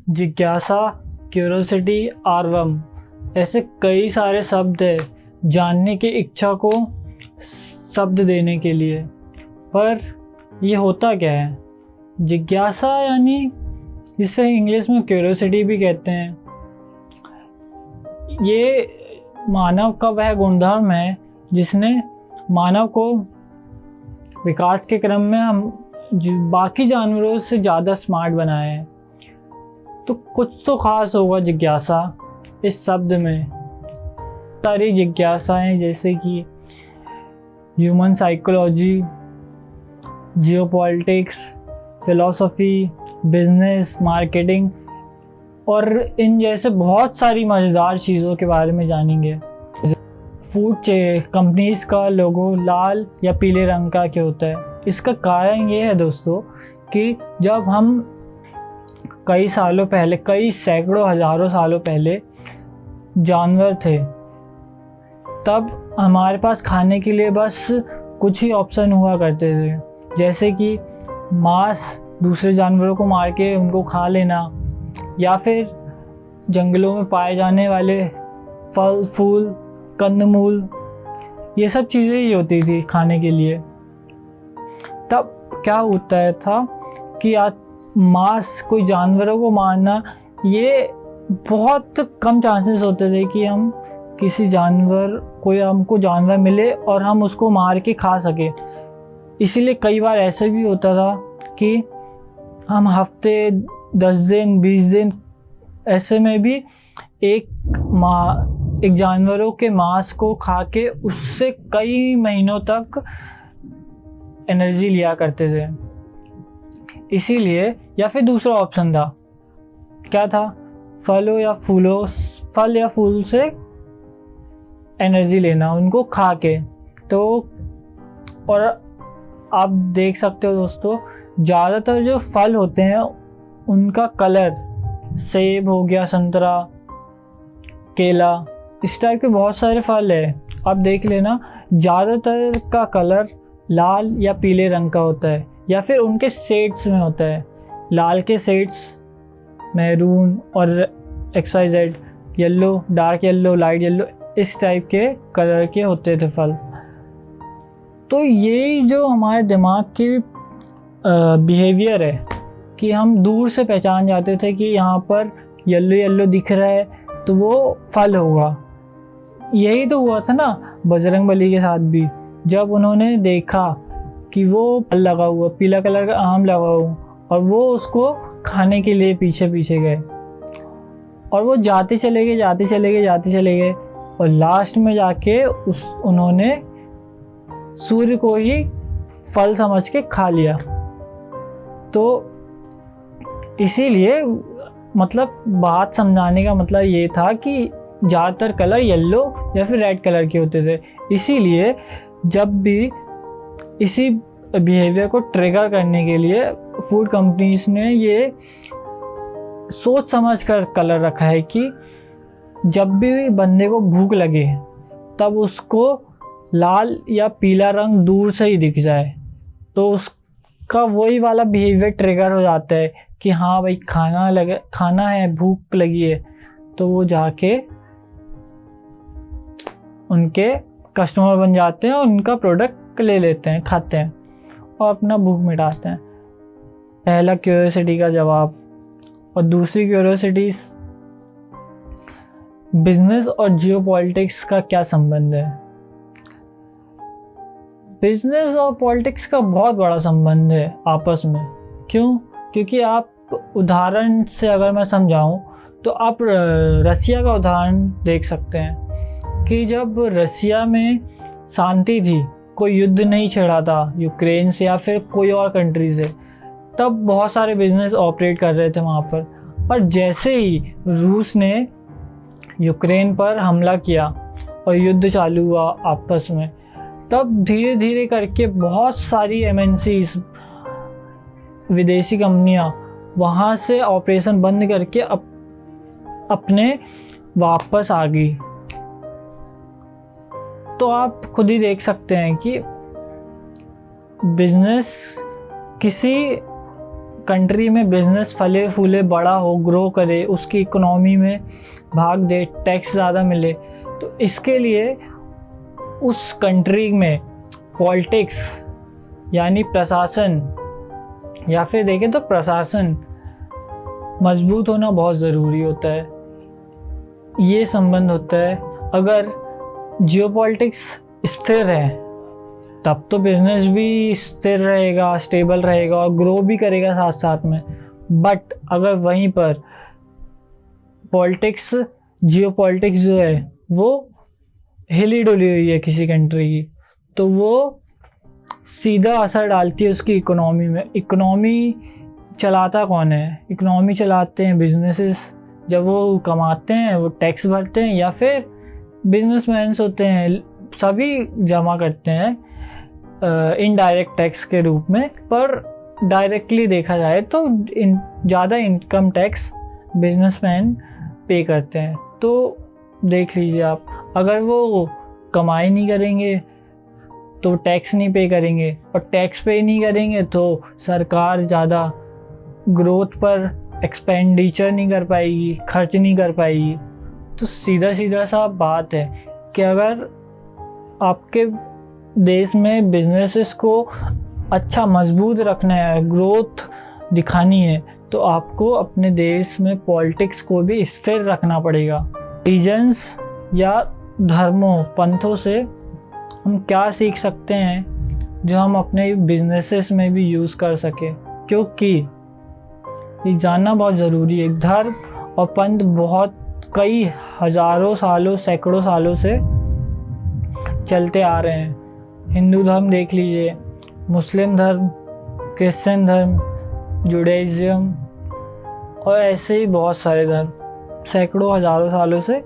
जिज्ञासा, क्यूरोसिटी, आर्वम, ऐसे कई सारे शब्द हैं जानने की इच्छा को शब्द देने के लिए। पर ये होता क्या है? जिज्ञासा यानी जिसे इंग्लिश में क्यूरोसिटी भी कहते हैं, ये मानव का वह गुणधर्म है जिसने मानव को विकास के क्रम में हम बाकी जानवरों से ज़्यादा स्मार्ट बनाए हैं। तो कुछ तो ख़ास होगा जिज्ञासा इस शब्द में। सारी जिज्ञासाएं जैसे कि human psychology, geopolitics, philosophy, business, marketing और इन जैसे बहुत सारी मज़ेदार चीज़ों के बारे में जानेंगे। फूड कंपनीज का लोगो लाल या पीले रंग का क्यों होता है? इसका कारण ये है दोस्तों कि जब हम कई सालों पहले, कई सैकड़ों हज़ारों सालों पहले जानवर थे, तब हमारे पास खाने के लिए बस कुछ ही ऑप्शन हुआ करते थे, जैसे कि मांस, दूसरे जानवरों को मार के उनको खा लेना, या फिर जंगलों में पाए जाने वाले फल, फूल, कंदमूल, ये सब चीज़ें ही होती थी खाने के लिए। तब क्या होता है था कि मांस, कोई जानवरों को मारना, ये बहुत कम चांसेस होते थे कि हम किसी जानवर, कोई हमको जानवर मिले और हम उसको मार के खा सके। इसीलिए कई बार ऐसे भी होता था कि हम हफ्ते, 10 दिन, 20 दिन ऐसे में भी एक जानवरों के मांस को खा के उससे कई महीनों तक एनर्जी लिया करते थे। इसीलिए, या फिर दूसरा ऑप्शन था, क्या था? फल या फूल से एनर्जी लेना उनको खा के। तो और आप देख सकते हो दोस्तों, ज़्यादातर जो फल होते हैं उनका कलर, सेब हो गया, संतरा, केला, इस टाइप के बहुत सारे फल है, आप देख लेना, ज़्यादातर का कलर लाल या पीले रंग का होता है, या फिर उनके शेड्स में होता है। लाल के शेड्स मैरून और XYZ, yellow, dark yellow, light yellow, इस टाइप के कलर के होते थे फल। तो ये जो हमारे दिमाग की बिहेवियर है कि हम दूर से पहचान जाते थे कि यहाँ पर येलो येलो दिख रहा है तो वो फल होगा। यही तो हुआ था ना बजरंगबली के साथ भी, जब उन्होंने देखा कि वो फल लगा हुआ, पीला कलर का आम लगा हुआ, और वो उसको खाने के लिए पीछे पीछे गए, और वो जाते चले गए, और लास्ट में जाके उन्होंने सूर्य को ही फल समझ के खा लिया। तो इसीलिए मतलब बात समझाने का मतलब ये था कि ज़्यादातर कलर येलो या फिर रेड कलर के होते थे। इसीलिए जब भी इसी बिहेवियर को ट्रिगर करने के लिए फूड कंपनीज ने ये सोच समझ कर कलर रखा है कि जब भी बंदे को भूख लगे तब उसको लाल या पीला रंग दूर से ही दिख जाए, तो उसका वही वाला बिहेवियर ट्रिगर हो जाता है कि हाँ भाई खाना है, भूख लगी है, तो वो जाके उनके कस्टमर बन जाते हैं और उनका प्रोडक्ट ले लेते हैं, खाते हैं और अपना भूख मिटाते हैं। पहला क्यूरियोसिटी का जवाब। और दूसरी क्यूरियोसिटी, बिजनेस और जियोपॉलिटिक्स का क्या संबंध है? बिजनेस और पॉलिटिक्स का बहुत बड़ा संबंध है आपस में। क्यों? क्योंकि आप उदाहरण से अगर मैं समझाऊं तो आप रसिया का उदाहरण देख सकते हैं कि जब रसिया में शांति थी, कोई युद्ध नहीं छिड़ा था यूक्रेन से या फिर कोई और कंट्री से, तब बहुत सारे बिजनेस ऑपरेट कर रहे थे वहाँ पर। पर जैसे ही रूस ने यूक्रेन पर हमला किया और युद्ध चालू हुआ आपस में, तब धीरे धीरे करके बहुत सारी MNCs, विदेशी कंपनियां वहाँ से ऑपरेशन बंद करके अपने वापस आ गई। तो आप खुद ही देख सकते हैं कि बिजनेस किसी कंट्री में बिजनेस फले फूले बड़ा हो, ग्रो करे, उसकी इकोनॉमी में भाग दे, टैक्स ज़्यादा मिले, तो इसके लिए उस कंट्री में पॉलिटिक्स यानी प्रशासन, या फिर देखें तो प्रशासन मजबूत होना बहुत ज़रूरी होता है। ये संबंध होता है। अगर जियोपॉलिटिक्स स्थिर है तब तो बिजनेस भी स्थिर रहेगा, स्टेबल रहेगा और ग्रो भी करेगा साथ साथ में। बट अगर वहीं पर पॉलिटिक्स, जियोपॉलिटिक्स जो है वो हिली डुली हुई है किसी कंट्री की, तो वो सीधा असर डालती है उसकी इकोनॉमी में। इकोनॉमी चलाता कौन है? इकोनॉमी चलाते हैं बिजनेसेस। जब वो कमाते हैं वो टैक्स भरते हैं, या फिर बिजनेसमैन्स होते हैं, सभी जमा करते हैं इनडायरेक्ट टैक्स के रूप में। पर डायरेक्टली देखा जाए तो ज़्यादा इनकम टैक्स बिजनेसमैन पे करते हैं। तो देख लीजिए आप, अगर वो कमाई नहीं करेंगे तो टैक्स नहीं पे करेंगे, और टैक्स पे नहीं करेंगे तो सरकार ज़्यादा ग्रोथ पर एक्सपेंडिचर नहीं कर पाएगी, खर्च नहीं कर पाएगी। तो सीधा सीधा सा बात है कि अगर आपके देश में बिजनेसेस को अच्छा मजबूत रखना है, ग्रोथ दिखानी है, तो आपको अपने देश में पॉलिटिक्स को भी स्थिर रखना पड़ेगा। रीजन्स या धर्मों, पंथों से हम क्या सीख सकते हैं जो हम अपने बिजनेसेस में भी यूज़ कर सकें, क्योंकि ये जानना बहुत ज़रूरी है। धर्म और पंथ बहुत कई हज़ारों सालों, सैकड़ों सालों से चलते आ रहे हैं। हिंदू धर्म देख लीजिए, मुस्लिम धर्म, क्रिश्चियन धर्म, जुडाइज़म और ऐसे ही बहुत सारे धर्म सैकड़ों हज़ारों सालों से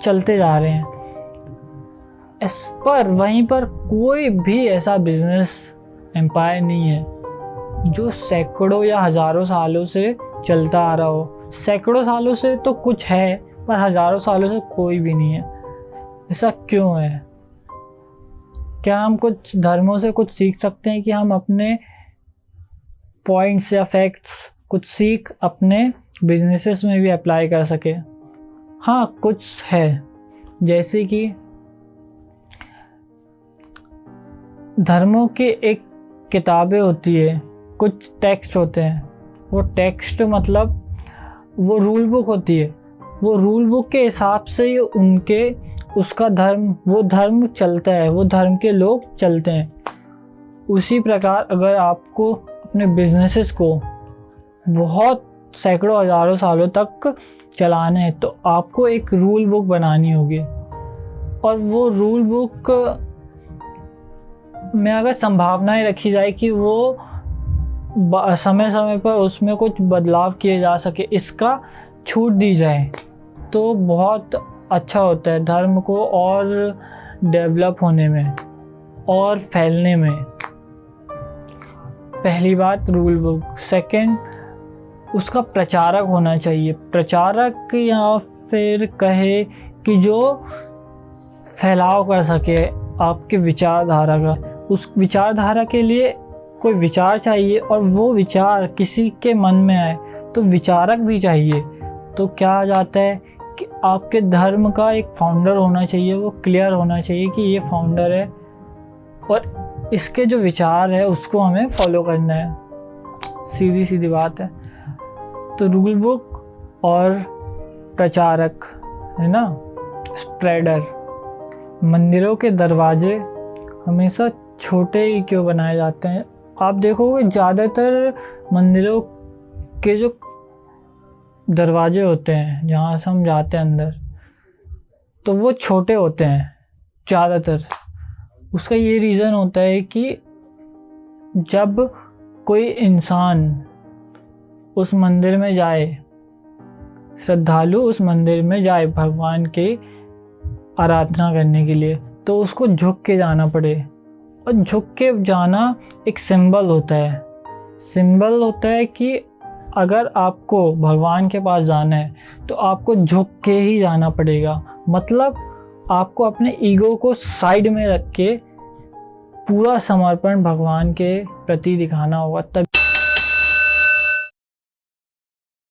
चलते जा रहे हैं। इस पर वहीं पर कोई भी ऐसा बिजनेस एम्पायर नहीं है जो सैकड़ों या हज़ारों सालों से चलता आ रहा हो। सैकड़ों सालों से तो कुछ है, पर हज़ारों सालों से कोई भी नहीं है। ऐसा क्यों है? क्या हम कुछ धर्मों से कुछ सीख सकते हैं कि हम अपने पॉइंट्स या फैक्ट्स कुछ सीख अपने बिजनेसेस में भी अप्लाई कर सके? हाँ, कुछ है। जैसे कि धर्मों की एक किताबें होती है, कुछ टेक्स्ट होते हैं। वो टेक्स्ट मतलब वो रूल बुक होती है। वो रूल बुक के हिसाब से ही उसका धर्म, वो धर्म चलता है, वो धर्म के लोग चलते हैं। उसी प्रकार अगर आपको अपने बिजनेसेस को बहुत सैकड़ों हज़ारों सालों तक चलाना है तो आपको एक रूल बुक बनानी होगी, और वो रूल बुक में अगर संभावनाएं रखी जाए कि वो समय समय पर उसमें कुछ बदलाव किए जा सके, इसका छूट दी जाए, तो बहुत अच्छा होता है धर्म को और डेवलप होने में और फैलने में। पहली बात रूल बुक। सेकंड, उसका प्रचारक होना चाहिए। प्रचारक या फिर कहे कि जो फैलाव कर सके आपके विचारधारा का। उस विचारधारा के लिए कोई विचार चाहिए, और वो विचार किसी के मन में आए तो विचारक भी चाहिए। तो क्या आ जाता है कि आपके धर्म का एक फाउंडर होना चाहिए। वो क्लियर होना चाहिए कि ये फाउंडर है और इसके जो विचार है उसको हमें फॉलो करना है। सीधी सीधी बात है। तो रूल बुक और प्रचारक है ना, स्प्रेडर। मंदिरों के दरवाजे हमेशा छोटे ही क्यों बनाए जाते हैं? आप देखोगे ज़्यादातर मंदिरों के जो दरवाजे होते हैं जहाँ से हम जाते हैं अंदर, तो वो छोटे होते हैं ज़्यादातर। उसका ये रीज़न होता है कि जब कोई इंसान उस मंदिर में जाए, श्रद्धालु उस मंदिर में जाए भगवान की आराधना करने के लिए, तो उसको झुक के जाना पड़े। और झुक के जाना एक सिंबल होता है। सिंबल होता है कि अगर आपको भगवान के पास जाना है तो आपको झुक के ही जाना पड़ेगा। मतलब आपको अपने ईगो को साइड में रख के पूरा समर्पण भगवान के प्रति दिखाना होगा, तब